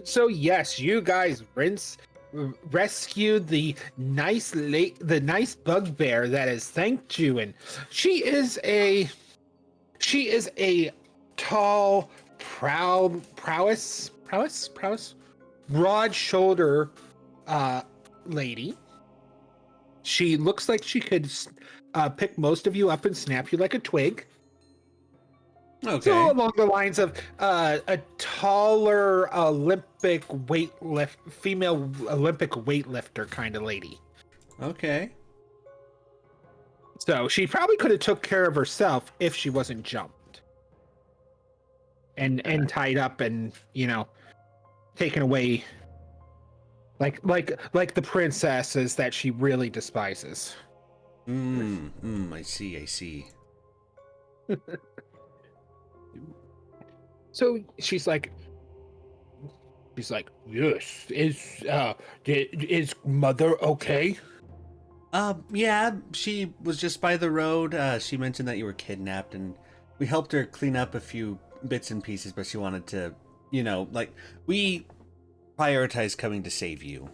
So yes, you guys rescued the nice bugbear that has thanked you, and she is a tall, broad shoulder lady. She looks like she could pick most of you up and snap you like a twig. Okay. So along the lines of a taller female Olympic weightlifter kind of lady. Okay. So she probably could have took care of herself if she wasn't jumped and tied up and, you know, taken away like the princesses that she really despises. I see. So she's like, yes, is mother okay? Yeah, she was just by the road. She mentioned that you were kidnapped, and we helped her clean up a few bits and pieces, but she wanted to, you know, like, we prioritize coming to save you.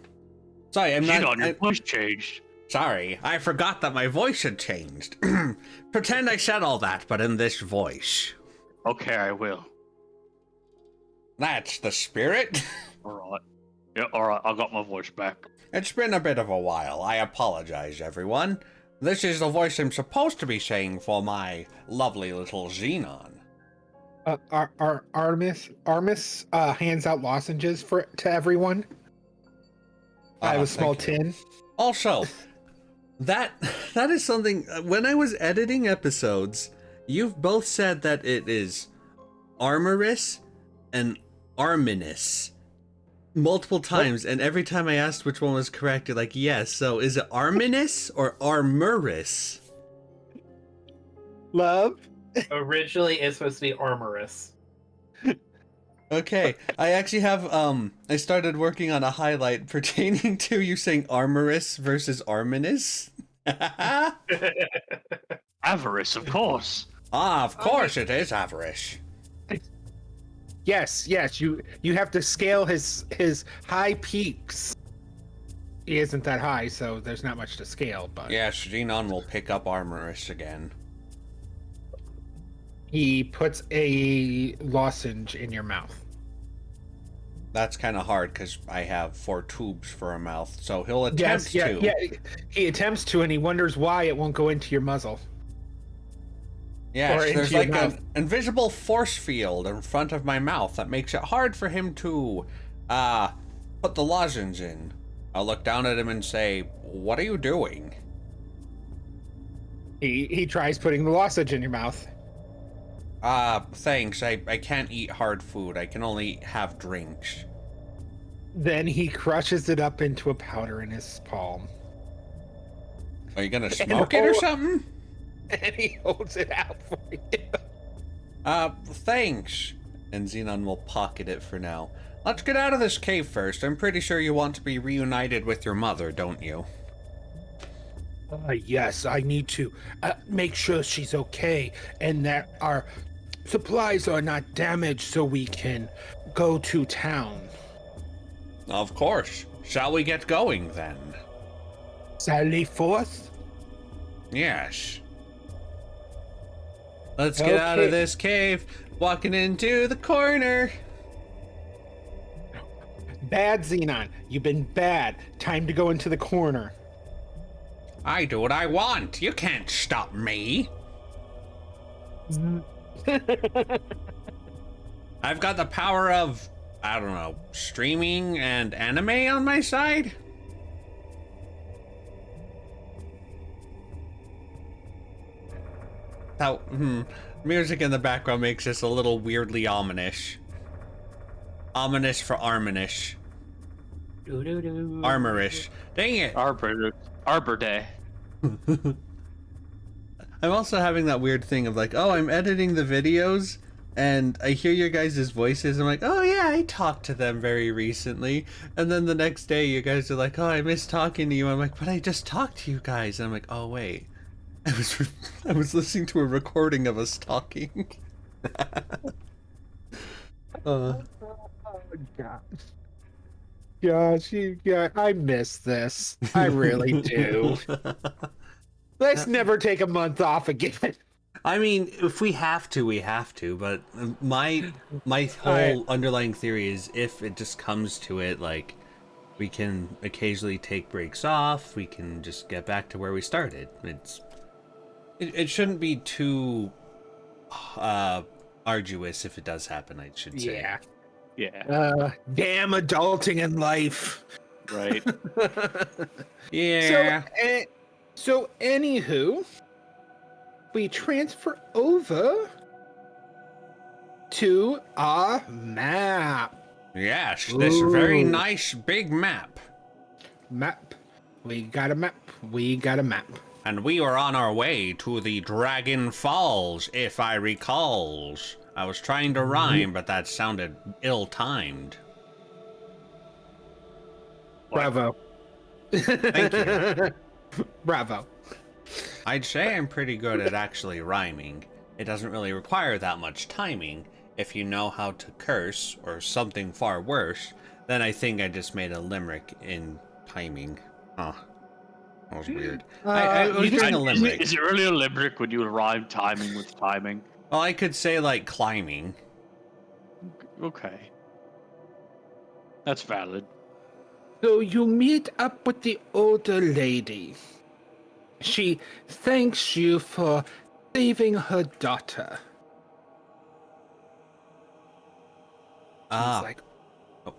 Sorry, I'm not... your voice changed. Sorry, I forgot that my voice had changed. Pretend I said all that, but in this voice. Okay, I will. That's the spirit. Alright. Yeah, alright, I got my voice back. It's been a bit of a while. I apologize, everyone. This is the voice I'm supposed to be saying for my lovely little Xenon. Armis hands out lozenges to everyone. I have a small tin. Also, that is something, when I was editing episodes, you've both said that it is Armoris and Arminus multiple times, and every time I asked which one was correct, you're like, yes. So is it Arminus or Armurus? Love? Originally, it's supposed to be Armorus. Okay, I actually have, I started working on a highlight pertaining to you saying Armorus versus Arminus. Avarice, of course. Ah, of course it is Avarice. Yes, you have to scale his high peaks. He isn't that high, so there's not much to scale, but... Yes, Xenon will pick up Armorus again. He puts a lozenge in your mouth. That's kind of hard, because I have 4 tubes for a mouth, so he'll attempt to. Yeah, he attempts to, and he wonders why it won't go into your muzzle. Yes, there's like an invisible force field in front of my mouth that makes it hard for him to put the lozenge in. I'll look down at him and say, "What are you doing?" He tries putting the lozenge in your mouth. Thanks. I can't eat hard food. I can only have drinks. Then he crushes it up into a powder in his palm. Are you gonna smoke it or something? And he holds it out for you. Thanks. And Xenon will pocket it for now. Let's get out of this cave first. I'm pretty sure you want to be reunited with your mother, don't you? Yes, I need to make sure she's okay and that our supplies are not damaged so we can go to town. Of course. Shall we get going then? Sally forth? Yes. Let's get out of this cave. Walking into the corner. Bad, Xenon. You've been bad. Time to go into the corner. I do what I want. You can't stop me. I've got the power of, I don't know, streaming and anime on my side. How, music in the background makes this a little weirdly ominous. Ominous for Arminish. Armorish. Dang it. Arbor Day. I'm also having that weird thing of like, oh, I'm editing the videos and I hear your guys' voices. I'm like, oh yeah, I talked to them very recently. And then the next day you guys are like, oh, I miss talking to you. I'm like, but I just talked to you guys. And I'm like, oh wait, I was listening to a recording of us talking. Oh, God. gosh, I miss this. I really do. Let's never take a month off again. I mean, if we have to, we have to. But my whole underlying theory is, if it just comes to it, like, we can occasionally take breaks off. We can just get back to where we started. It shouldn't be too arduous if it does happen, I should say. Yeah. Yeah. Damn adulting in life. Right. Yeah. So anywho, we transfer over to our map. Yes, this very nice big map. Map. We got a map. We got a map. And we were on our way to the Dragon Falls, if I recalls. I was trying to rhyme, but that sounded ill-timed. Bravo. Thank you. Bravo. I'd say I'm pretty good at actually rhyming. It doesn't really require that much timing. If you know how to curse, or something far worse, then I think I just made a limerick in timing. Huh. That was weird. I was doing a limerick. Is it really a limerick when you rhyme timing with timing? Well, I could say, like, climbing. Okay. That's valid. So you meet up with the older lady. She thanks you for saving her daughter. She's like, Oh,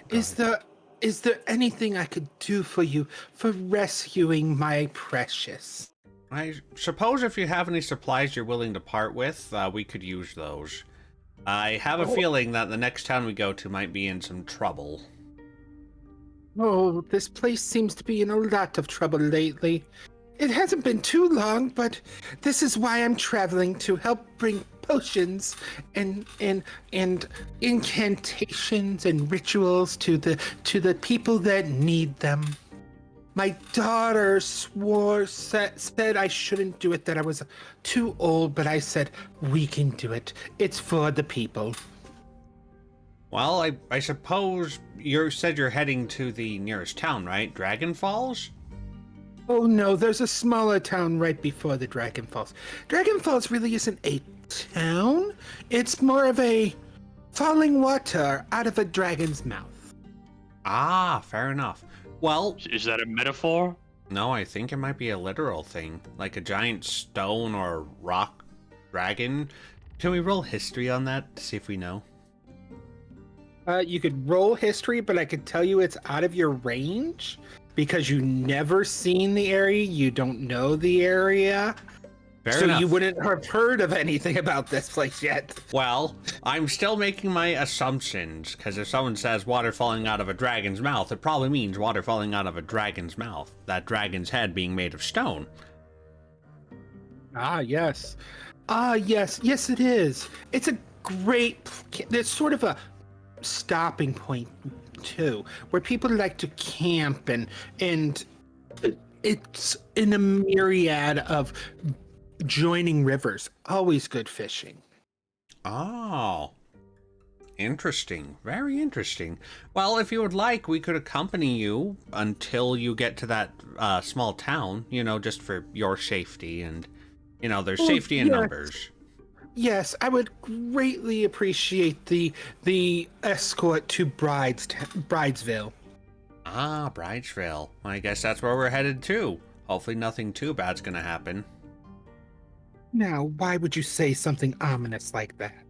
is there anything I could do for you for rescuing my precious? I suppose if you have any supplies you're willing to part with, we could use those. I have a feeling that the next town we go to might be in some trouble. Oh, this place seems to be in a lot of trouble lately. It hasn't been too long, but this is why I'm traveling, to help bring potions and incantations and rituals to the people that need them. My daughter said I shouldn't do it, that I was too old, but I said, we can do it. It's for the people. Well, I suppose you said you're heading to the nearest town, right? Dragon Falls? Oh no, there's a smaller town right before the Dragon Falls. Dragon Falls really isn't a town. It's more of a falling water out of a dragon's mouth. Ah, fair enough. Well, Is that a metaphor? no, I think it might be a literal thing, like a giant stone or rock dragon. Can we roll history on that to see if we know? You could roll history, but I could tell you it's out of your range because you never seen the area. You don't know the area. Fair enough. You wouldn't have heard of anything about this place yet. Well, I'm still making my assumptions, because if someone says water falling out of a dragon's mouth, it probably means water falling out of a dragon's mouth. That dragon's head being made of stone. Ah, yes. Yes, it is. It's a great, there's sort of a stopping point too, where people like to camp and it's in a myriad of joining rivers. Always good fishing. Oh, interesting. Very interesting. Well, if you would like, we could accompany you until you get to that small town, just for your safety, and there's safety in numbers. Yes, I would greatly appreciate the escort to Bridesville. Ah, Bridesville. I guess that's where we're headed to. Hopefully nothing too bad's gonna happen. Now, why would you say something ominous like that?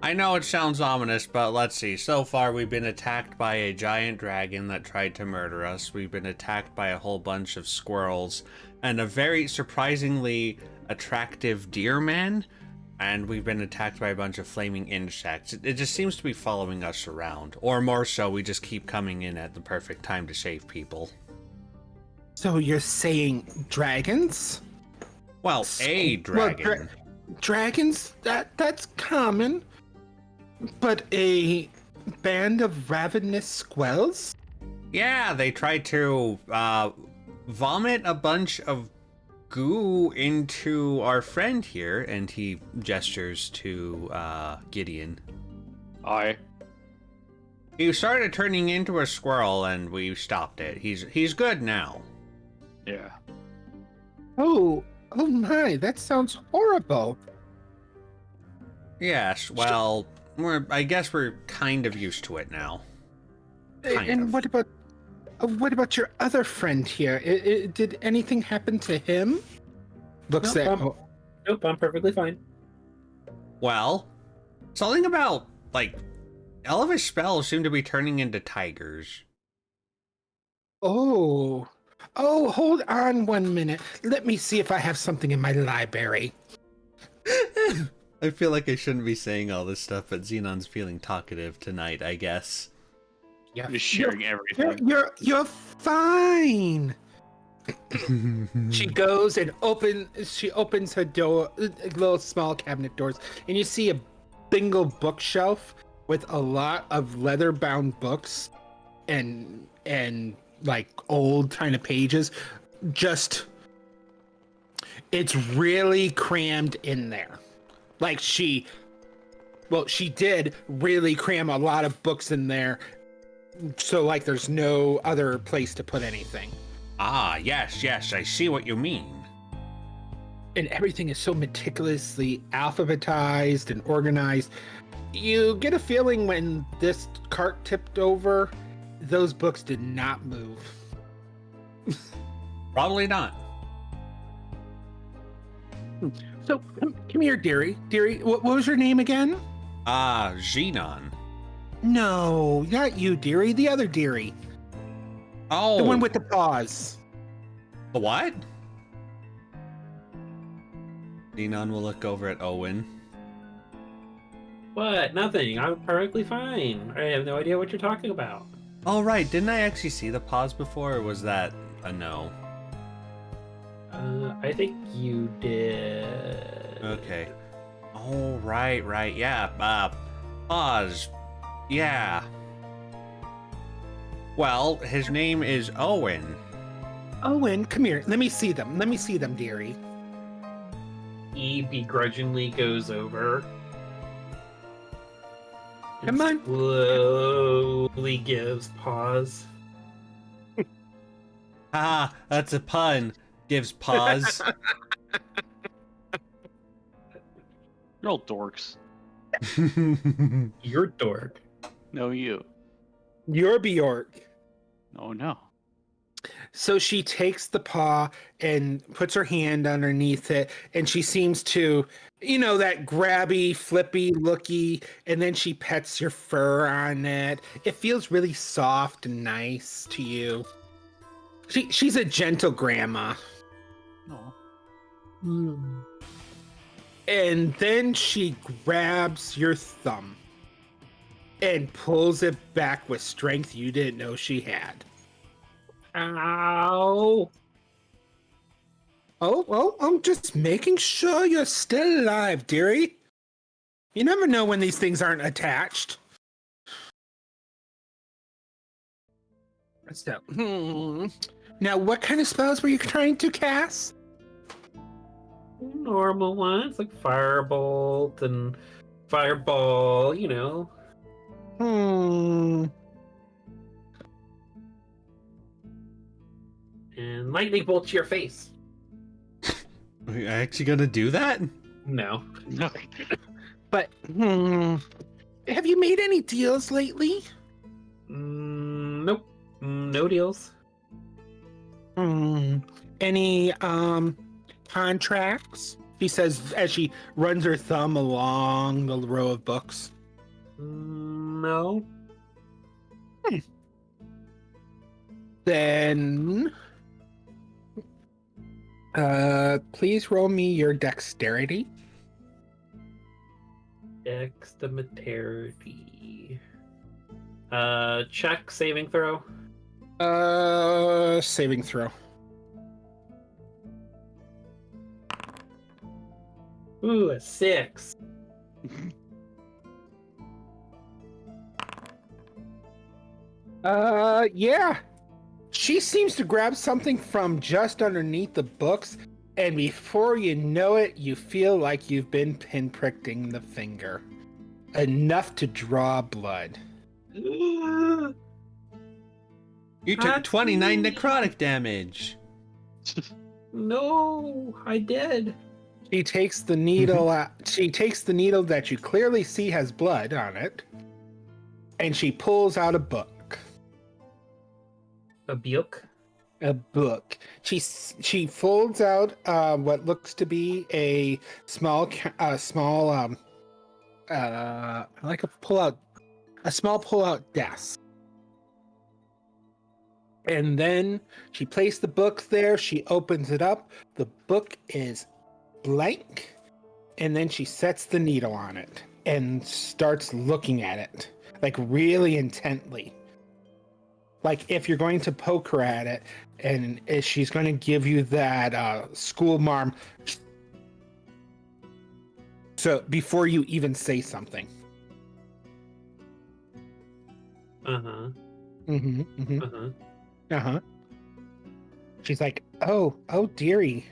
I know it sounds ominous, but let's see. So far, we've been attacked by a giant dragon that tried to murder us. We've been attacked by a whole bunch of squirrels and a very surprisingly attractive deer man. And we've been attacked by a bunch of flaming insects. It just seems to be following us around. Or more so, we just keep coming in at the perfect time to save people. So you're saying dragons? Well, a dragon. Dragons, that's common. But a band of ravenous squells? Yeah, they tried to vomit a bunch of goo into our friend here, and he gestures to Gideon. Aye. He started turning into a squirrel, and we stopped it. He's good now. Yeah. Oh my, that sounds horrible. Yes, well, I guess we're kind of used to it now. Kind And of. what about your other friend here? Did anything happen to him? Looks Nope, at. Nope, I'm perfectly fine. Well, something about, like, all of his spells seem to be turning into tigers. Oh, hold on 1 minute. Let me see if I have something in my library. I feel like I shouldn't be saying all this stuff, but Xenon's feeling talkative tonight, I guess. Yeah, Just sharing everything. You're fine. She goes and opens her door, little small cabinet doors, and you see a single bookshelf with a lot of leather-bound books and like old kind of pages. Just, it's really crammed in there. Like she did really cram a lot of books in there, so like there's no other place to put anything. Ah, yes, I see what you mean. And everything is so meticulously alphabetized and organized. You get a feeling when this cart tipped over, those books did not move. Probably not. So come here, dearie. Dearie, what was your name again? Ah, Xenon. No, not you, dearie. The other dearie. Oh. The one with the paws. The what? Xenon will look over at Owen. What? Nothing. I'm perfectly fine. I have no idea what you're talking about. Oh, right. Didn't I actually see the pause before, or was that a no? I think you did. Okay. Oh, right. Yeah. Pause. Yeah. Well, his name is Owen. Owen, come here. Let me see them. Dearie. He begrudgingly goes over. Come on. Slowly gives pause. Ah, that's a pun. Gives pause. You're all dorks. You're dork. No, you. You're Bjork. Oh, no. So she takes the paw and puts her hand underneath it, and she seems to, that grabby, flippy looky, and then she pets your fur on it. It feels really soft and nice to you. She's a gentle grandma. No. And then she grabs your thumb and pulls it back with strength you didn't know she had. Ow! Oh, well, I'm just making sure you're still alive, dearie. You never know when these things aren't attached. So, Now, what kind of spells were you trying to cast? Normal ones like firebolt and fireball, and lightning bolt to your face. Are you actually gonna do that? No. No. But, have you made any deals lately? Nope. No deals. Any, contracts? She says as she runs her thumb along the row of books. No. Then, please roll me your dexterity. Dexterity. Check saving throw. Saving throw. Ooh, a 6. Yeah. She seems to grab something from just underneath the books, and before you know it, you feel like you've been pinpricking the finger. Enough to draw blood. You took 29 necrotic damage. No, I did. She takes the needle out. She takes the needle that you clearly see has blood on it, and she pulls out a book. A book? A book. She folds out what looks to be a small like a small pull-out desk. And then she placed the book there. She opens it up. The book is blank. And then she sets the needle on it and starts looking at it, like really intently. Like if you're going to poke her at it, and she's going to give you that school marm. So before you even say something. Uh-huh. Mm-hmm. Mm-hmm. Uh-huh. Uh-huh. She's like, oh dearie.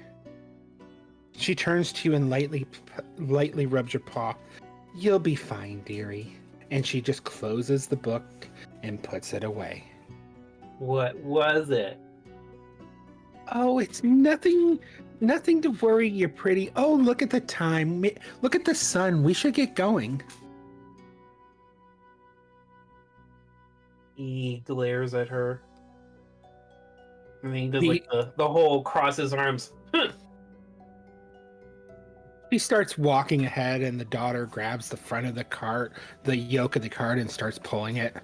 She turns to you and lightly rubs your paw. You'll be fine, dearie. And she just closes the book and puts it away. What was it? Oh, it's nothing to worry, you're pretty. Oh, look at the time. Look at the sun. We should get going. He glares at her. And he does like the whole cross his arms. She starts walking ahead, and the daughter grabs the front of the cart, the yoke of the cart, and starts pulling it.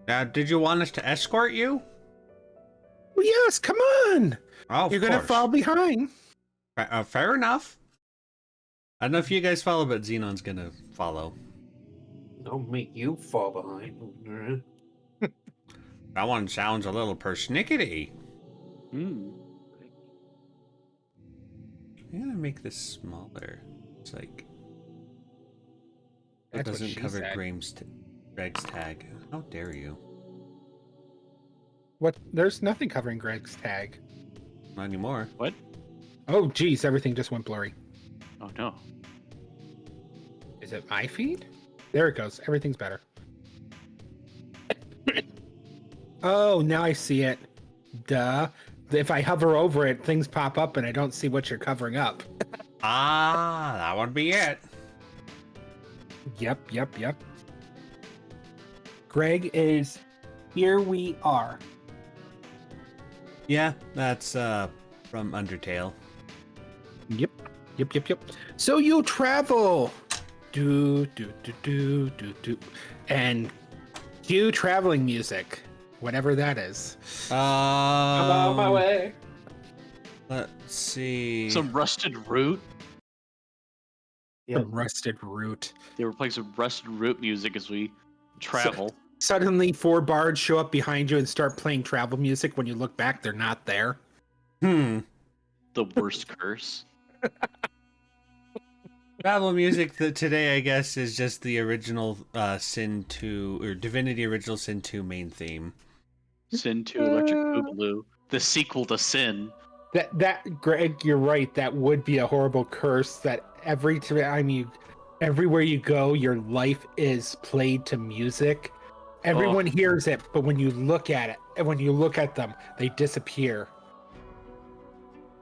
Now, did you want us to escort you? Well, yes, come on. Oh, You're going to fall behind. Fair enough. I don't know if you guys follow, but Xenon's going to follow. Don't make you fall behind. That one sounds a little persnickety. Hmm. I'm going to make this smaller. It's like... It That's what doesn't she cover said. Greg's tag. How dare you? What? There's nothing covering Greg's tag. Not anymore. What? Oh, geez, everything just went blurry. Oh no. Is it my feed? There it goes. Everything's better. Oh, now I see it. Duh. If I hover over it, things pop up and I don't see what you're covering up. Ah, that would be it. Yep. Greg is... Here we are. Yeah, that's from Undertale. Yep. So you travel. Do. And cue traveling music. Whatever that is. I'm on my way. Let's see. Some rusted root. Yeah. Some rusted root. They were playing some rusted root music as we travel. Suddenly 4 bards show up behind you and start playing travel music. When you look back, they're not there. The worst curse. travel music today, I guess, is just the original Sin 2 or Divinity Original Sin 2 main theme. Sin 2 Electric Boogaloo. The sequel to Sin. That Greg, you're right. That would be a horrible curse. That every time everywhere you go, your life is played to music. Everyone hears it, but when you look at it, and when you look at them, they disappear.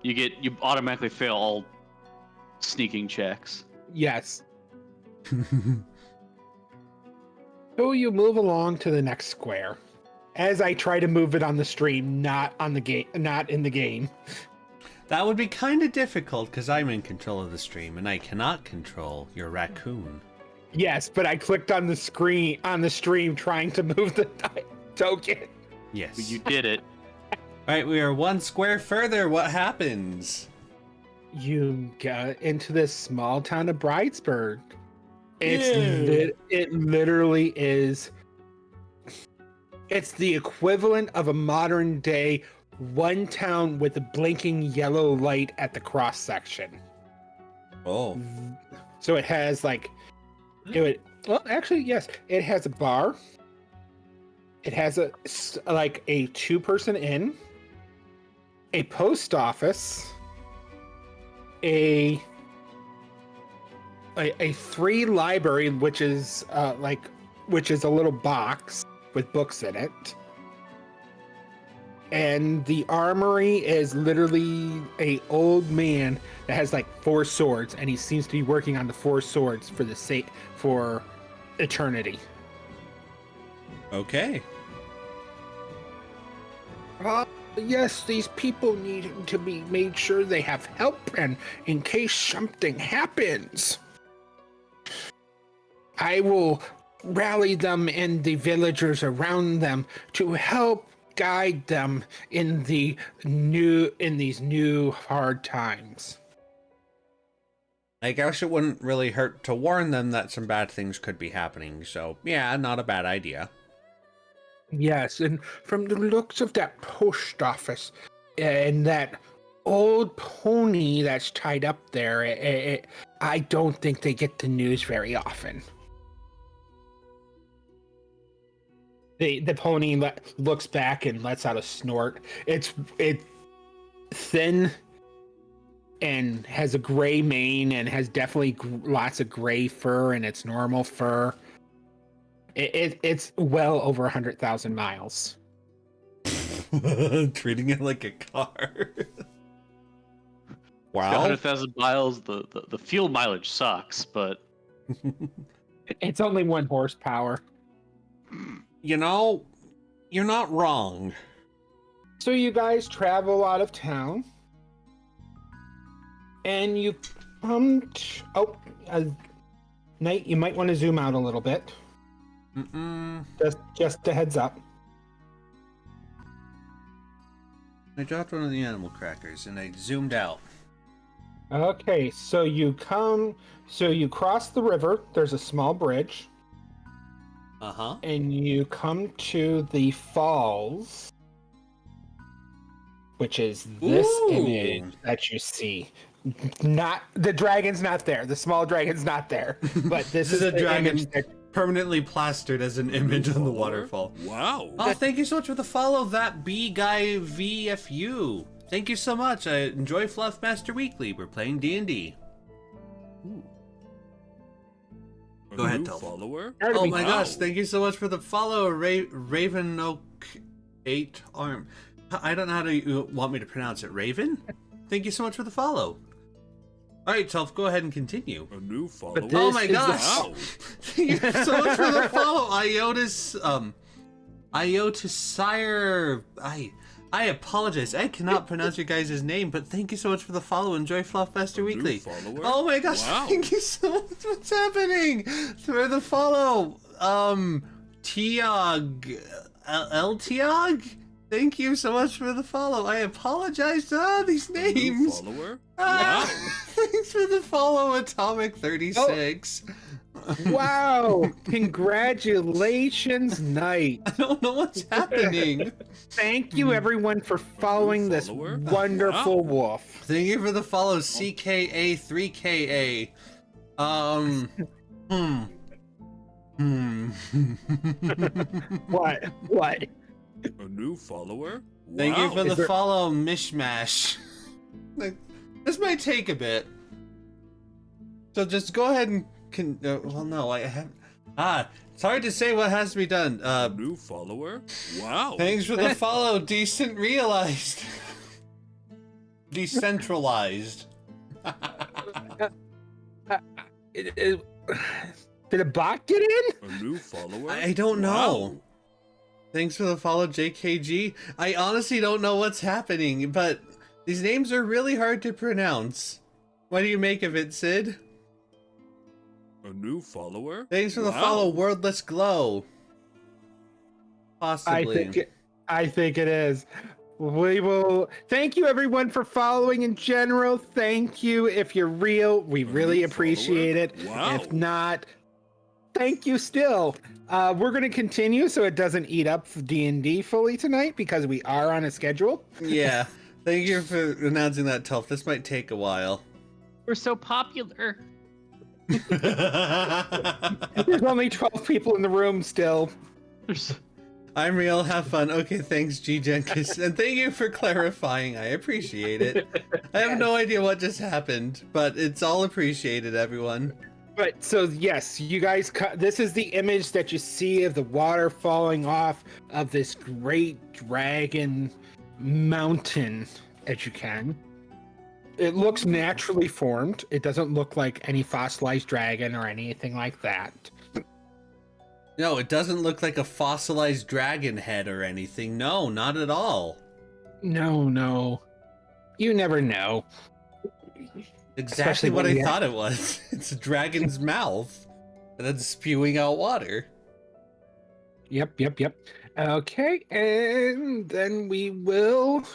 You automatically fail all sneaking checks. Yes. So you move along to the next square. As I try to move it on the stream, not in the game. That would be kind of difficult because I'm in control of the stream and I cannot control your raccoon. Yes, but I clicked on the stream trying to move the token. Yes. But you did it. Alright, we are 1 square further. What happens? You get into this small town of Bridesburg. It literally is. It's the equivalent of a modern day one town with a blinking yellow light at the cross section. Oh. So it has like, it has a bar. It has a 2-person inn, a post office, a 3 library, which is which is a little box with books in it. And the armory is literally a old man that has like 4 swords, and he seems to be working on the 4 swords for eternity. Okay. Yes, these people need to be made sure they have help, and in case something happens, I will rally them and the villagers around them to help guide them in these new hard times. I guess it wouldn't really hurt to warn them that some bad things could be happening. So yeah, not a bad idea. Yes, and from the looks of that post office and that old pony that's tied up there, I don't think they get the news very often. The pony looks back and lets out a snort. It's thin and has a gray mane and has definitely lots of gray fur, and it's normal fur. It's well over 100,000 miles. Treating it like a car. Wow. 100,000 miles. The fuel mileage sucks, but It's only 1 horsepower. You know, you're not wrong. So you guys travel out of town, and you come to... Knight, you might want to zoom out a little bit. Just a heads up. I dropped one of the animal crackers and I zoomed out. Okay, so you cross the river. There's a small bridge. Uh-huh. And you come to the falls, which is this image that you see. Not the dragon's not there. The small dragon's not there. But this is a the dragon image that... permanently plastered as an image on the waterfall. Wow. Oh, thank you so much for the follow, that B guy VFU. Thank you so much. I enjoy Fluff Master Weekly. We're playing D&D. Go ahead, Tolf. Follower? Oh my gosh, thank you so much for the follow, Ravenoak 8 Arm. I don't know how you want me to pronounce it. Raven? Thank you so much for the follow. Alright, Tolf, go ahead and continue. A new follower. Oh my gosh! Wow. Thank you so much for the follow, Iotis Sire. I apologize. I cannot pronounce your guys' name, but thank you so much for the follow. Enjoy Fluffmaster Weekly. Follower? Oh my gosh! Wow. Thank you so much. What's happening? For the follow, Tiog, Tiog. Thank you so much for the follow. I apologize. These names. Follower? Wow. Thanks for the follow, Atomic 36. Wow! Congratulations, Knight. I don't know what's happening. Thank you, everyone, for following this follower? wonderful wolf. Thank you for the follow, CKA3KA. What? A new follower? Thank you Wow. for the there- follow, Mishmash. Like, this might take a bit. So just go ahead and well, no, I have. It's hard to say what has to be done. A new follower? Wow. Thanks for the follow, Decent Realized. Decentralized. Did a bot get in? A new follower? I don't know. Wow. Thanks for the follow, JKG. I honestly don't know what's happening, but these names are really hard to pronounce. What do you make of it, Sid? A new follower? Thanks for the Wow. follow, Wordless Glow. Possibly. I think it is. We will thank you, everyone, for following in general. Thank you. If you're real, we really appreciate it. Wow. If not, thank you still. We're going to continue so it doesn't eat up D&D fully tonight because we are on a schedule. Yeah. Thank you for announcing that, Tolf. This might take a while. we're so popular. There's only 12 people in the room still. I'm real. Have fun. Okay, thanks, G Jenkins. And thank you for clarifying. I appreciate it. I have no idea what just happened, but it's all appreciated, everyone. But so yes, you guys. This is the image that you see of the water falling off of this great dragon mountain, as you can. It looks naturally formed. It doesn't look like any fossilized dragon or anything like that. No, it doesn't look like a fossilized dragon head or anything. No, not at all. No. You never know. Exactly what I thought it was. It's a dragon's mouth and then spewing out water. Yep. Okay, and then we will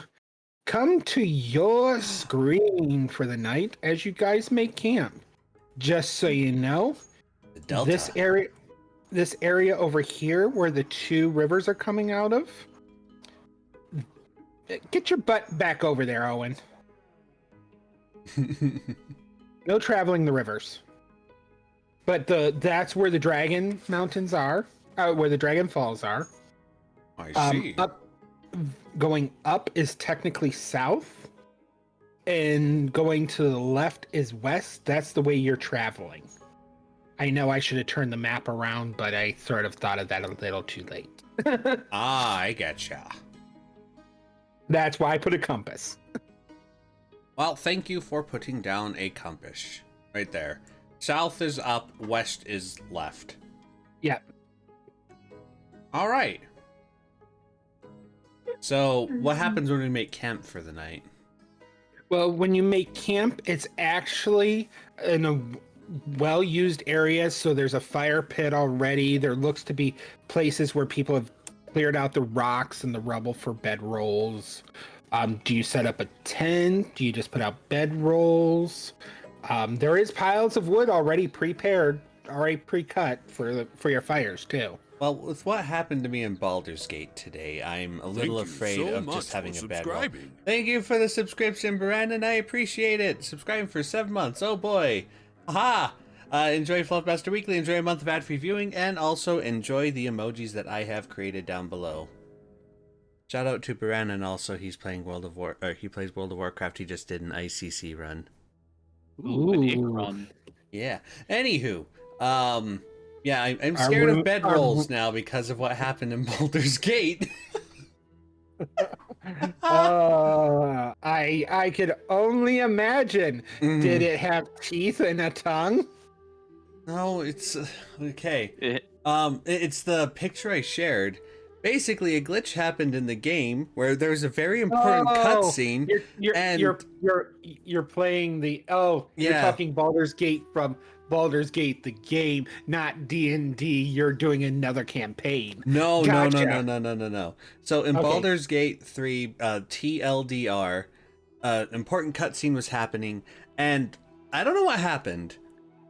come to your screen for the night as you guys make camp. Just so you know, The Delta. this area over here where the two rivers are coming out of. Get your butt back over there, Owen. No traveling the rivers. But that's where the Dragon Mountains are, where the Dragon Falls are. I see. Going up is technically south, and going to the left is west. That's the way you're traveling. I know I should have turned the map around, but I sort of thought of that a little too late. I getcha. That's why I put a compass. Well, thank you for putting down a compass. Right there. South is up, west is left. Yep. All right. So, what happens when we make camp for the night? Well, when you make camp, it's actually in a well-used area, so there's a fire pit already. There looks to be places where people have cleared out the rocks and the rubble for bedrolls. Do you set up a tent? Do you just put out bedrolls? There is piles of wood already prepared, already pre-cut for your fires too. Well, with what happened to me in Baldur's Gate today, I'm a little afraid of just having a bedroll. Thank you for the subscription, Brandon. I appreciate it. Subscribing for 7 months. Oh boy. Aha! Enjoy Fluffmaster Weekly. Enjoy a month of ad-free viewing, and also enjoy the emojis that I have created down below. Shout out to Brandon. Also, he's playing he plays World of Warcraft. He just did an ICC run. Ooh, an ink run. Yeah. Anywho, yeah, I'm scared of bedrolls now because of what happened in Baldur's Gate. I could only imagine. Did it have teeth and a tongue? No, it's okay. It's the picture I shared. Basically, a glitch happened in the game where there's a very important cutscene. You're playing the you're talking Baldur's Gate from Baldur's Gate the game, not D&D. You're doing another campaign. No. Gotcha. So in Baldur's Gate 3 TLDR, important cutscene was happening, and I don't know what happened,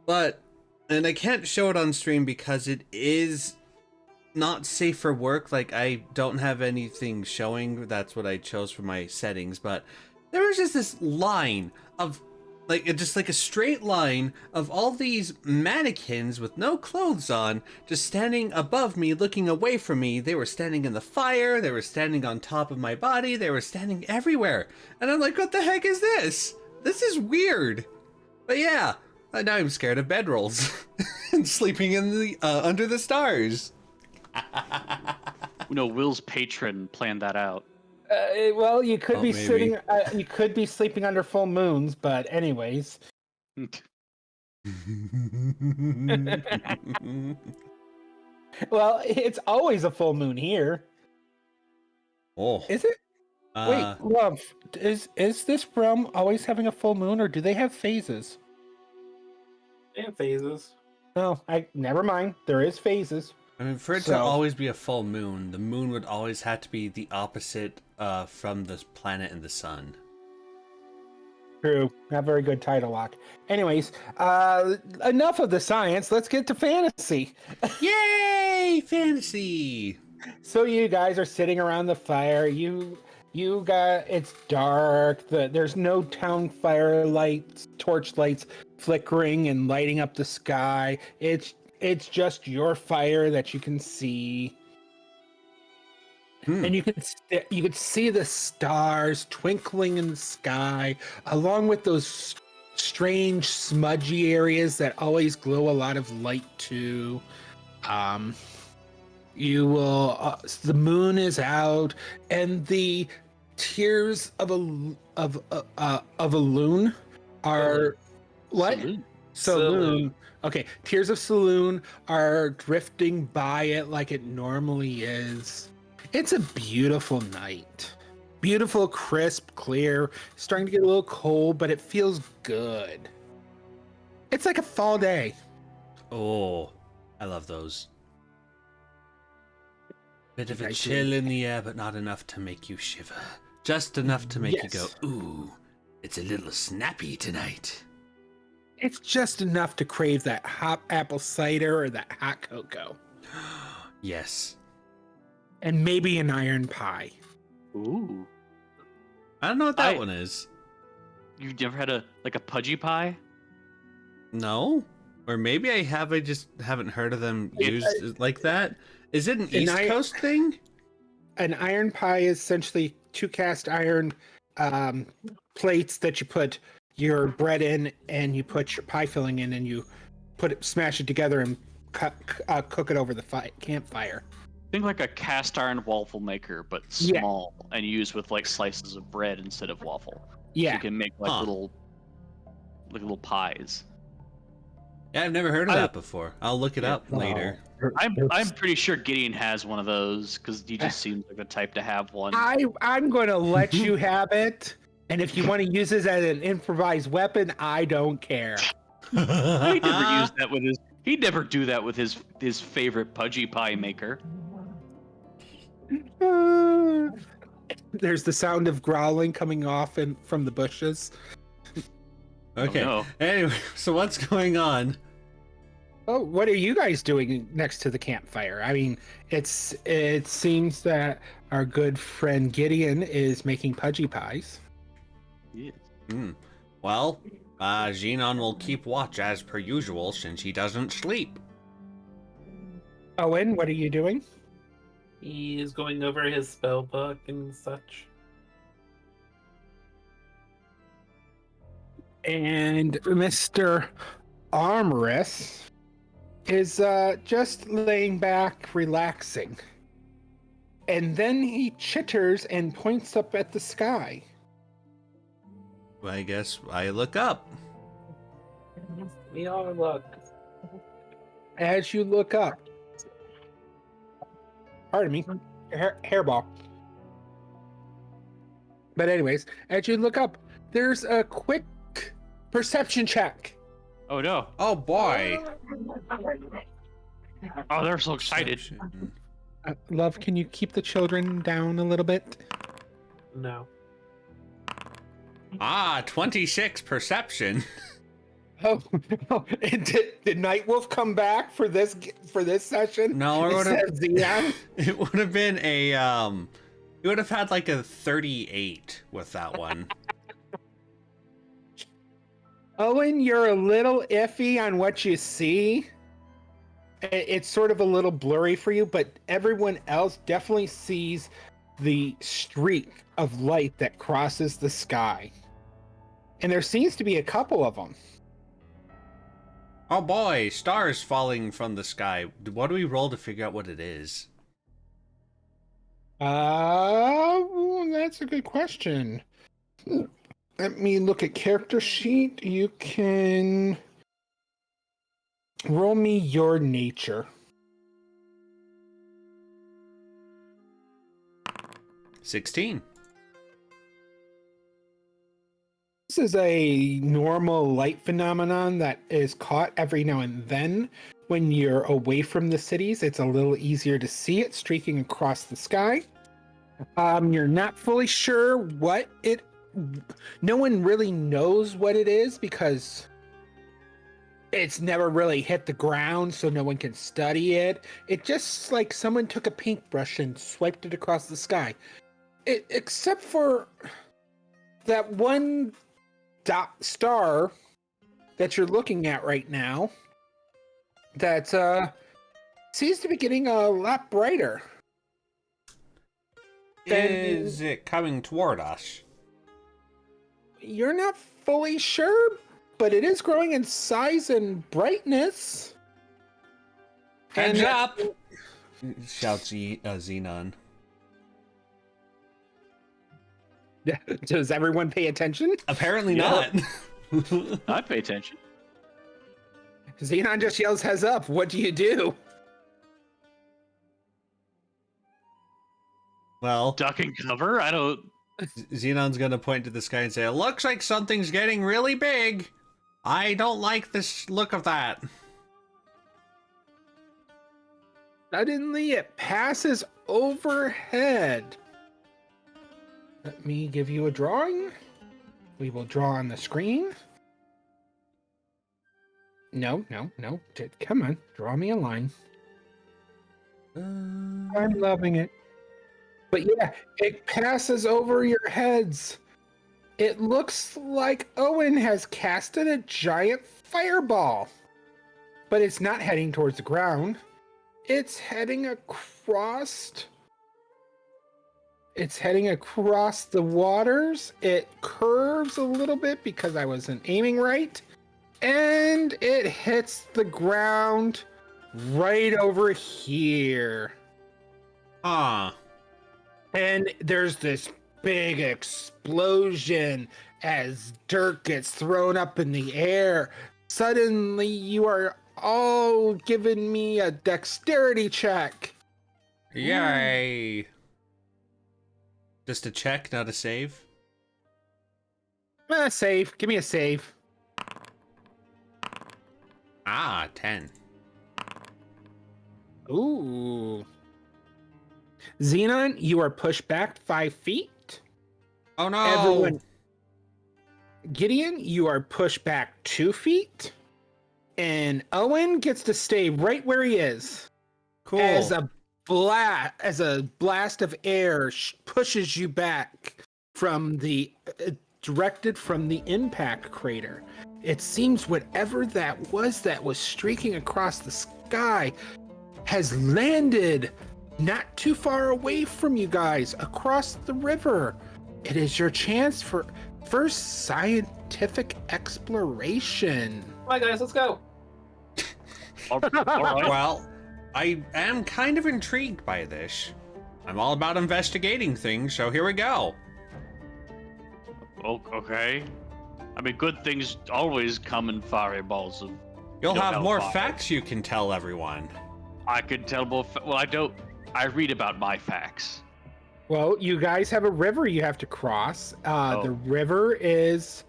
and I can't show it on stream because it is not safe for work. Like, I don't have anything showing. That's what I chose for my settings, but there was just this line of just like a straight line of all these mannequins with no clothes on, just standing above me, looking away from me. They were standing in the fire, they were standing on top of my body, they were standing everywhere. And I'm like, what the heck is this? This is weird. But yeah, now I'm scared of bedrolls and sleeping in the under the stars. No, Will's patron planned that out. Well, you could be maybe. sitting. You could be sleeping under full moons, but anyways. Well, it's always a full moon here. Oh, Is it? Wait, love. Is this realm always having a full moon, or do they have phases? They have phases. No, never mind. There is phases. I mean, for it to always be a full moon, the moon would always have to be the opposite from the planet and the sun. True. Not very good title lock. Anyways, enough of the science. Let's get to fantasy. Yay! Fantasy! So you guys are sitting around the fire. It's dark. There's no town fire lights, torch lights flickering and lighting up the sky. It's just your fire that you can see. And you could see the stars twinkling in the sky, along with those strange smudgy areas that always glow a lot of light too. You will the moon is out, and the tears of a loon are what? Salute. Saloon. Okay, tears of Saloon are drifting by it like it normally is. It's a beautiful night. Beautiful, crisp, clear. Starting to get a little cold, but it feels good. It's like a fall day. Oh, I love those. Bit of a I chill see. in the air, but not enough to make you shiver. Just enough to make you go, Yes. ooh, it's a little snappy tonight. It's just enough to crave that hot apple cider or that hot cocoa. Yes. And maybe an iron pie. Ooh. I don't know what that one is. You've never had a pudgy pie? No? Or maybe I have, I just haven't heard of them used like that. Is it an East Coast thing? An iron pie is essentially 2 cast iron plates that you put your bread in, and you put your pie filling in, and you smash it together and cook it over the campfire. Think like a cast iron waffle maker, but Yeah. small, and used with like slices of bread instead of waffle. Yeah. You can make like Huh. little pies. Yeah, I've never heard of that before. I'll look it up later. I'm pretty sure Gideon has one of those because he just seems like the type to have one. I'm going to let you have it, and if you want to use this as an improvised weapon, I don't care. He never used that with his. He'd never do that with his favorite pudgy pie maker. There's the sound of growling coming off from the bushes. Okay. Oh, no. Anyway, so what's going on? Oh, what are you guys doing next to the campfire? I mean, it seems that our good friend Gideon is making pudgy pies. Yeah. Well, Xenon will keep watch as per usual since he doesn't sleep. Owen, what are you doing? He's going over his spell book and such. And Mr. Armorous is just laying back, relaxing. And then he chitters and points up at the sky. Well, I guess I look up. We all look. As you look up, pardon me, hairball. But anyways, as you look up, there's a quick perception check. Oh no! Oh boy. Oh, they're so excited. Perception. Love, can you keep the children down a little bit? No. 26 perception. Oh no! And did Nightwolf come back for this session? No, It it would have. says Xeon. It would have been a You would have had like a 38 with that one. Owen, you're a little iffy on what you see. It's sort of a little blurry for you, but everyone else definitely sees the streak of light that crosses the sky. And there seems to be a couple of them. Oh boy, stars falling from the sky. What do we roll to figure out what it is? That's a good question. Let me look at character sheet. You can roll me your nature. 16. This is a normal light phenomenon that is caught every now and then when you're away from the cities. It's a little easier to see it streaking across the sky. You're not fully sure what it. No one really knows what it is because it's never really hit the ground, so no one can study it. It just like someone took a paintbrush and swiped it across the sky. Except for that one star that you're looking at right now that seems to be getting a lot brighter. Is it coming toward us? You're not fully sure, but it is growing in size and brightness. Heads up! Shouts Xenon. Does everyone pay attention? Apparently Yeah. not. I pay attention. Xenon just yells heads up. What do you do? Well, Duck and cover? I don't. Xenon's gonna point to the sky and say, "It looks like something's getting really big. I don't like this look of that." Suddenly it passes overhead. Let me give you a drawing. We will draw on the screen. No. Come on, draw me a line. I'm loving it. But yeah, it passes over your heads. It looks like Owen has casted a giant fireball. But it's not heading towards the ground. It's heading across. It's heading across the waters. It curves a little bit because I wasn't aiming right. And it hits the ground right over here. Ah. And there's this big explosion as dirt gets thrown up in the air. Suddenly, you are all giving me a dexterity check. Yay! Just a check, not a save? Save. Give me a save. Ah, 10. Ooh. Xenon, you are pushed back 5 feet. Oh no! Everyone. Gideon, you are pushed back 2 feet. And Owen gets to stay right where he is. Cool. As a blast of air pushes you back from the directed from the impact crater. It seems whatever that was streaking across the sky has landed not too far away from you guys across the river. It is your chance for first scientific exploration. Come on, guys, let's go. All right. Well, I am kind of intrigued by this. I'm all about investigating things, so here we go. Okay. I mean, good things always come in fireballs. You'll No have more hellfire. facts you can tell everyone. I could tell more. Well, I don't. I read about my facts. Well, you guys have a river you have to cross. Oh. The river is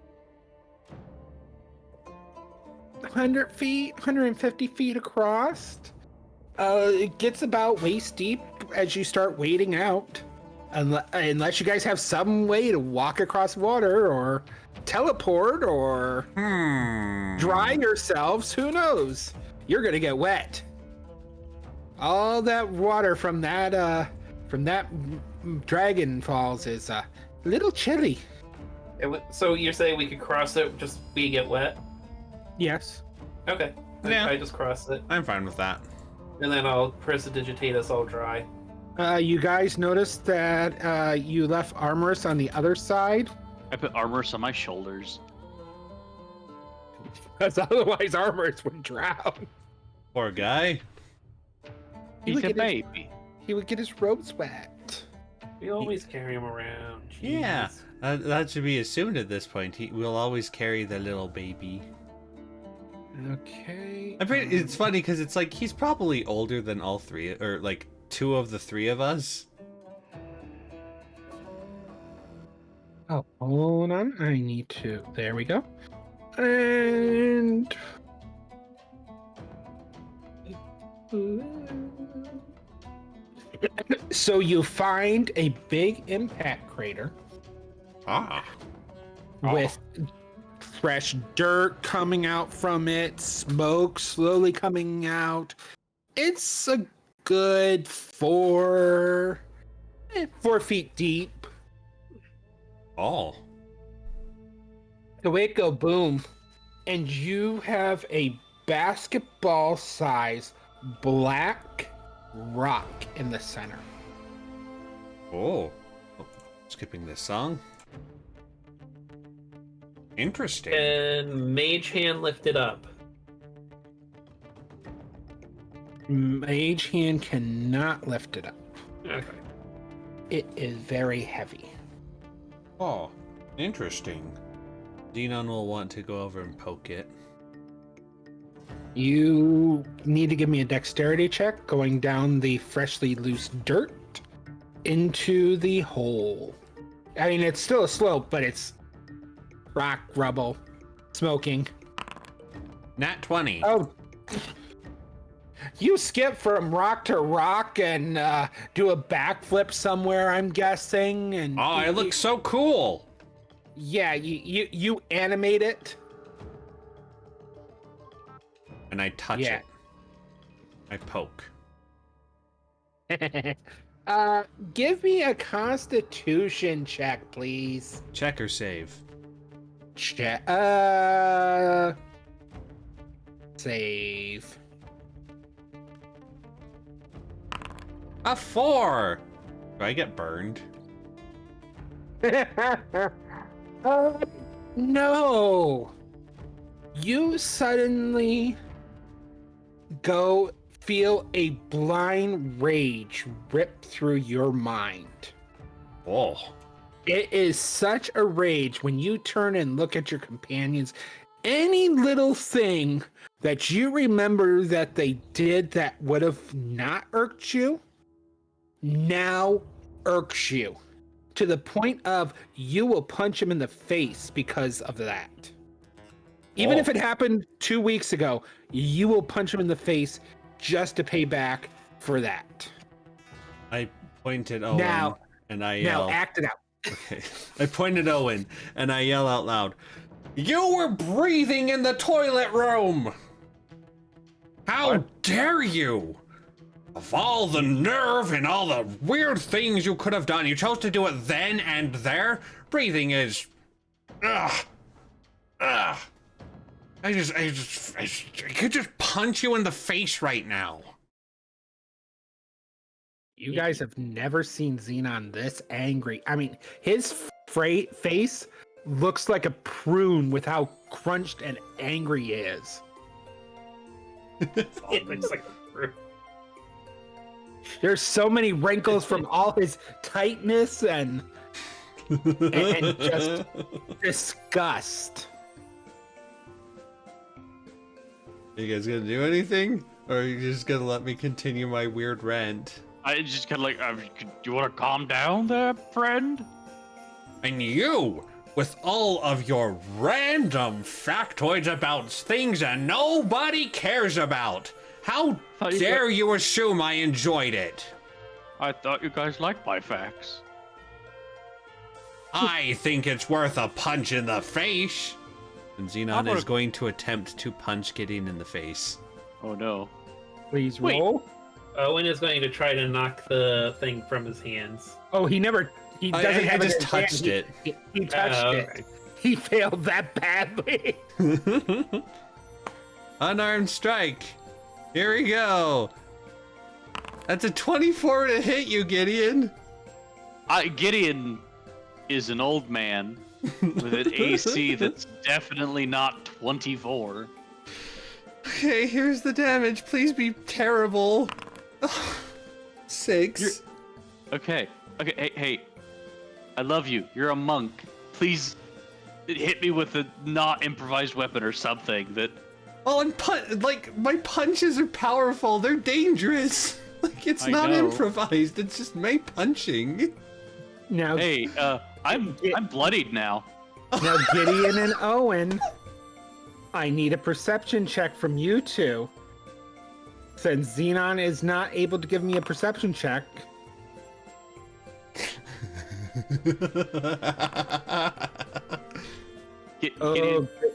100 feet, 150 feet across. It gets about waist deep as you start wading out. Unless you guys have some way to walk across water or teleport or dry yourselves, who knows? You're gonna get wet. All that water from that Dragon Falls is a little chilly. So you're saying we could cross it, just we get wet? Yes. Okay. Yeah. I just cross it. I'm fine with that. And then I'll prestidigitate us all dry. You guys noticed that you left Armorous on the other side? I put armors on my shoulders. Because otherwise Armorous would drown. Poor guy. He He's would a get baby. He would get his robes wet. We always carry him around. Jeez. Yeah, that should be assumed at this point. We'll always carry the little baby. Okay. It's funny because it's like he's probably older than all three, or like two of the three of us. Oh, hold on. I need to. There we go. And. So you find a big impact crater Ah. with fresh dirt coming out from it, smoke slowly coming out. It's a good 4 feet deep. Oh. The way it go boom, and you have a basketball size black rock in the center. Oh. Skipping this song. Interesting. And Mage Hand lifted up. Mage Hand cannot lift it up. Okay. It is very heavy. Oh, interesting. Xenon will want to go over and poke it. You need to give me a dexterity check going down the freshly loose dirt into the hole. I mean, it's still a slope, but it's rock, rubble, smoking. Nat 20. Oh, you skip from rock to rock and do a backflip somewhere, I'm guessing. And Oh, it looks so cool. Yeah, you animate it. And I touch Yeah. it. I poke. Give me a Constitution check, please. Check or save? Check. Save. A 4! Do I get burned? No. You suddenly feel a blind rage rip through your mind. Oh. It is such a rage when you turn and look at your companions. Any little thing that you remember that they did that would have not irked you now irks you to the point of you will punch him in the face because of that. Even if it happened 2 weeks ago, you will punch him in the face just to pay back for that. I point at Owen Now- and I yell. Now act it out. Okay. I point at Owen and I yell out loud, "You were breathing in the toilet room! How dare you! Of all the nerve and all the weird things you could have done, you chose to do it then and there? Breathing is... Ugh. Ugh. I could just punch you in the face right now." You guys have never seen Xenon this angry. I mean, his face looks like a prune with how crunched and angry he is. It looks like a fruit. There's so many wrinkles from all his tightness and just disgust. You guys gonna do anything? Or are you just gonna let me continue my weird rant? I just kind of like, do you want to calm down there, friend? And you, with all of your random factoids about things that nobody cares about, how Thought you dare you assume I enjoyed it? I thought you guys liked my facts. I think it's worth a punch in the face. And Xenon is going to attempt to punch Gideon in the face. Oh no. Please Wait. roll. Owen is going to try to knock the thing from his hands. Oh, he doesn't have I it. just in his touched hand. it. He touched okay. it. He failed that badly. Unarmed strike. Here we go. That's a 24 to hit you, Gideon. Gideon is an old man with an AC that's definitely not 24. Okay, here's the damage. Please be terrible. 6. Okay, hey, I love you. You're a monk. Please hit me with a not improvised weapon or something that... Oh, and my punches are powerful. They're dangerous. Like, it's I not know. improvised. It's just my punching. Now, Hey, I'm bloodied now. now Gideon and Owen, I need a perception check from you two. Since Xenon is not able to give me a perception check,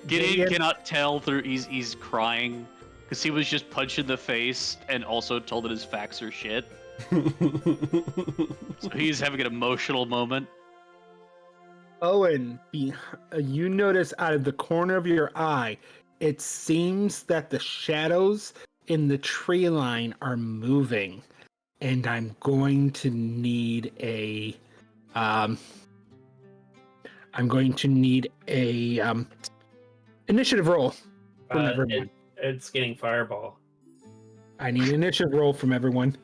Gideon cannot tell through he's crying because he was just punched in the face and also told that his facts are shit. So he's having an emotional moment. Owen, you notice out of the corner of your eye, it seems that the shadows in the tree line are moving, and I'm going to need a I'm going to need a initiative roll from everyone. It's getting fireball. I need an initiative roll from everyone.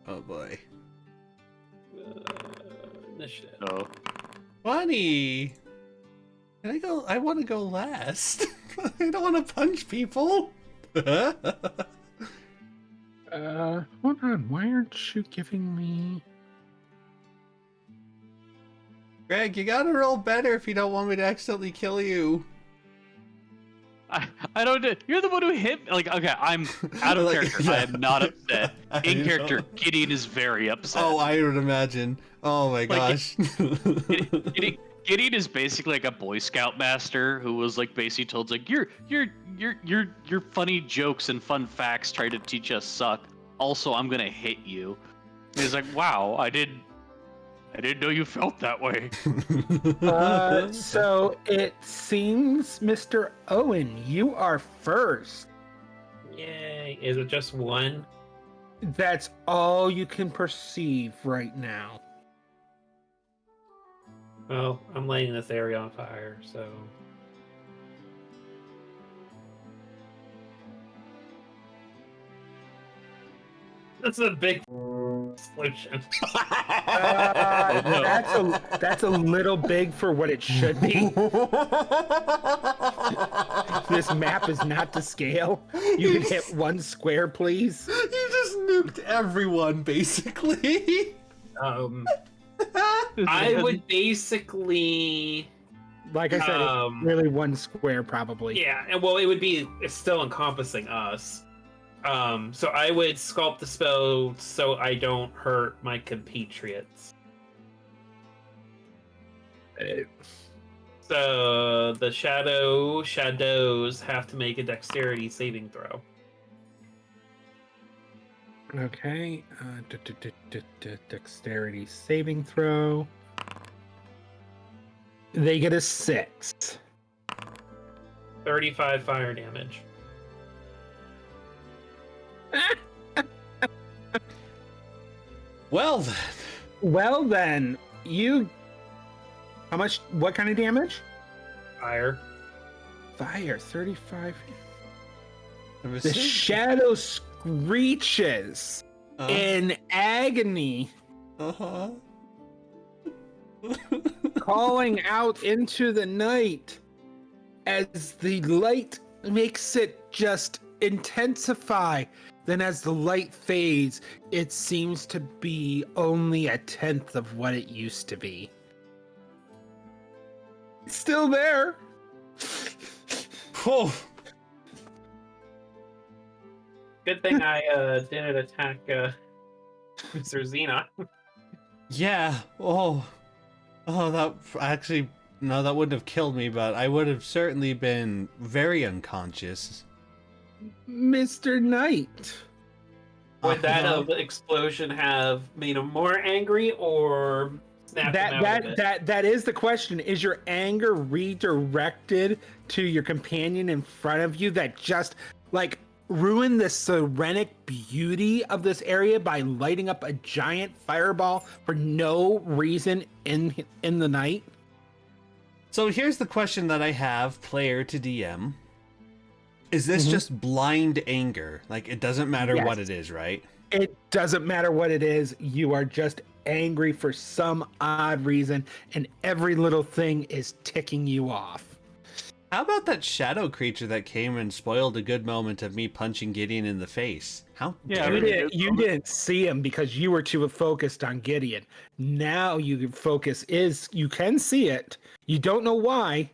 Oh boy. Initiative. Oh. Funny. Can I go? I want to go last. I don't want to punch people. Hold on. Why aren't you giving me? Greg, you gotta roll better if you don't want me to accidentally kill you. I don't. You're the one who hit. Like, okay, I'm out of Like, character. yeah. I am not upset. In I character, know. Gideon is very upset. Oh, I would imagine. Oh my gosh. Gideon is basically like a Boy Scout master who was like basically told like your funny jokes and fun facts try to teach us suck. Also, I'm gonna hit you. And he's like, wow, I didn't know you felt that way. So it seems, Mr. Owen, you are first. Yay! Is it just one? That's all you can perceive right now. Well, I'm lighting this area on fire, so. That's a big explosion. That's a little big for what it should be. This map is not to scale. You can hit one square, please. You just nuked everyone, basically. I would basically. Like I said, it's really one square, probably. Yeah, and well, it's still encompassing us. So I would sculpt the spell so I don't hurt my compatriots. So the shadows have to make a dexterity saving throw. Okay. Dexterity saving throw. They get a 6. 35 fire damage. Well then. Well then, what kind of damage? Fire. Fire, 35. I'm The assuming- shadow screeches in agony, Uh-huh. calling out into the night as the light makes it just intensify. Then as the light fades, it seems to be only a tenth of what it used to be. It's still there. Oh. Good thing I didn't attack Mr. Xena. Yeah. Oh. Oh, that actually no, that wouldn't have killed me, but I would have certainly been very unconscious. Mr. Knight. Would that explosion have made him more angry or snapped him out of it? That is the question. Is your anger redirected to your companion in front of you that just like ruined the serenic beauty of this area by lighting up a giant fireball for no reason in the night? So here's the question that I have, player to DM. Is this just blind anger? Like, it doesn't matter Yes. what it is, right? It doesn't matter what it is. You are just angry for some odd reason, and every little thing is ticking you off. How about that shadow creature that came and spoiled a good moment of me punching Gideon in the face? How Yeah, dare I you? mean, You didn't see him because you were too focused on Gideon. Now your focus is, you can see it. You don't know why,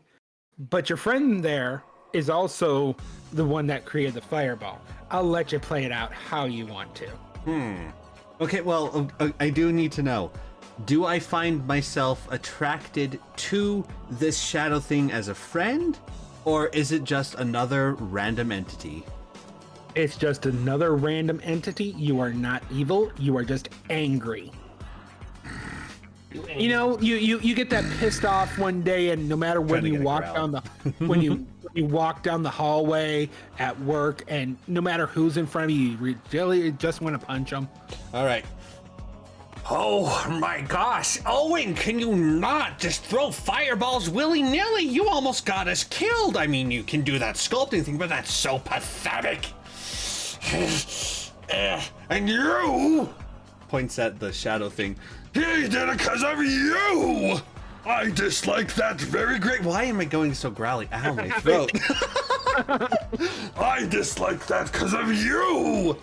but your friend there is also the one that created the fireball. I'll let you play it out how you want to. Okay, well, I do need to know. Do I find myself attracted to this shadow thing as a friend? Or is it just another random entity? It's just another random entity. You are not evil. You are just angry. You know, you get that pissed off one day, and no matter when Trying to you get a walk growl. down the when you walk down the hallway at work, and no matter who's in front of you, you really just want to punch them. All right. Oh my gosh, Owen, can you not just throw fireballs willy-nilly? You almost got us killed. I mean, you can do that sculpting thing, but that's so pathetic. And you, points at the shadow thing. He did it because of you. I dislike that very great. Why am I going so growly? Ow, my throat. I dislike that because of you.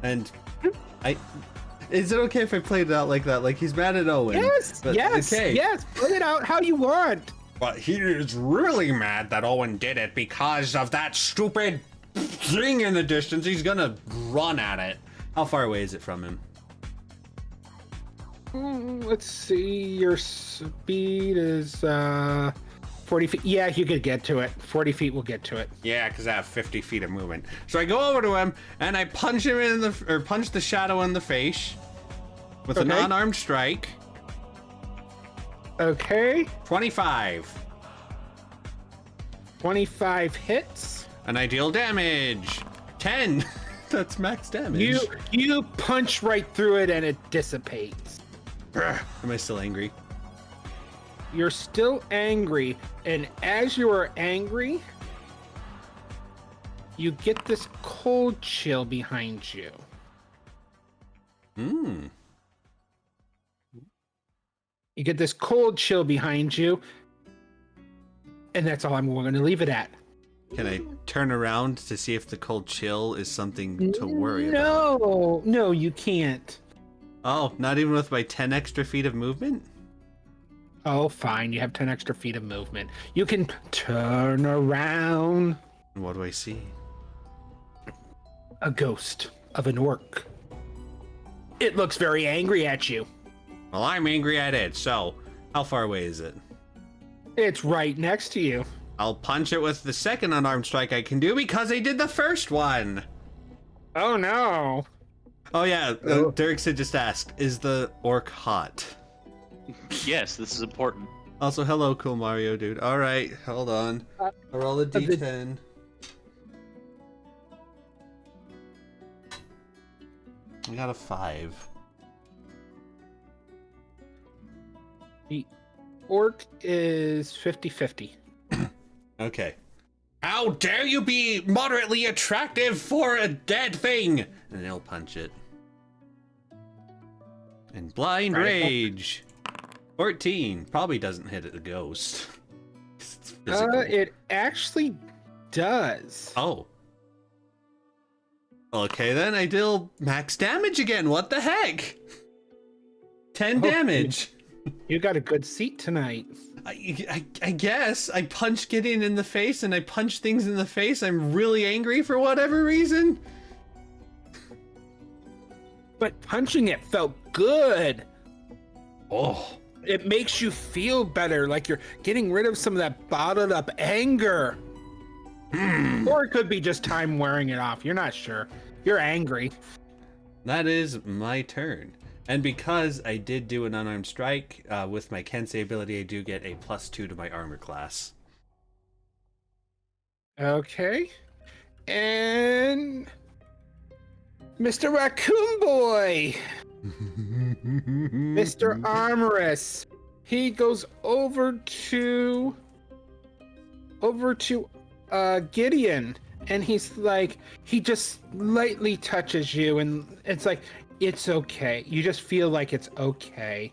And is it okay if I played it out like that? Like he's mad at Owen. Yes, but, yes, okay. yes. Put it out how you want. But he is really mad that Owen did it because of that stupid thing in the distance. He's gonna run at it. How far away is it from him? Let's see. Your speed is 40 feet. Yeah, you could get to it. 40 feet will get to it. Yeah, because I have 50 feet of movement. So I go over to him and I punch him in the, or punch the shadow in the face with a non-armed strike. Okay. 25. 25 hits. And I deal damage. 10. That's max damage. You punch right through it and it dissipates. Am I still angry? You're still angry, and as you are angry, you get this cold chill behind you. Hmm. You get this cold chill behind you, and that's all we're going to leave it at. Can I turn around to see if the cold chill is something to worry about? No, you can't. Oh, not even with my 10 extra feet of movement? Oh, fine. You have 10 extra feet of movement. You can turn around. What do I see? A ghost of an orc. It looks very angry at you. Well, I'm angry at it, so how far away is it? It's right next to you. I'll punch it with the second unarmed strike I can do because I did the first one. Oh, no. Oh, yeah. Derek had just asked, is the orc hot? Yes, this is important. Also, hello, cool Mario dude. All right, hold on. I'll roll a d10. I got a 5. The orc is 50-50. Okay. How dare you be moderately attractive for a dead thing? And he'll punch it. And blind rage. 14 probably doesn't hit a ghost. It's physical. It actually does. Oh. Okay, then I deal max damage again. What the heck? 10 damage. You got a good seat tonight. I guess I punch Gideon in the face and I punch things in the face. I'm really angry for whatever reason. But punching it felt good. Oh. It makes you feel better, like you're getting rid of some of that bottled up anger. Or it could be just time wearing it off. You're not sure. You're angry. That is my turn. And because I did do an unarmed strike, with my Kensei ability, I do get a +2 to my armor class. Okay. And Mr. Raccoon Boy, Mr. Armorous, he goes over to Gideon, and he's like, he just lightly touches you, and it's like, it's okay. You just feel like it's okay.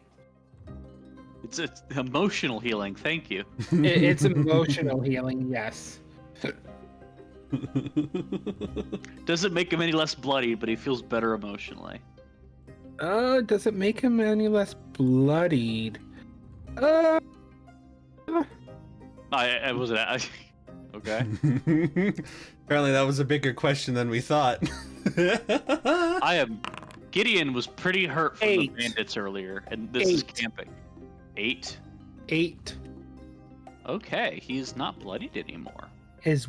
It's emotional healing. Thank you. It's emotional healing, yes. Doesn't make him any less bloody, but he feels better emotionally. Does it make him any less bloodied? I wasn't. Okay. Apparently, that was a bigger question than we thought. Gideon was pretty hurt from the bandits earlier, and this is camping. 8? 8. Okay, he's not bloodied anymore. His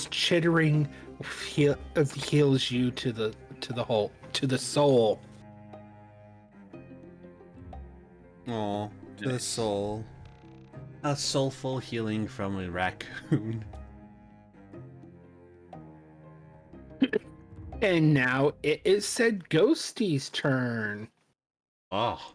chittering heals you to the soul. Aw, to the soul. A soulful healing from a raccoon. And now it is said Ghosty's turn. Oh.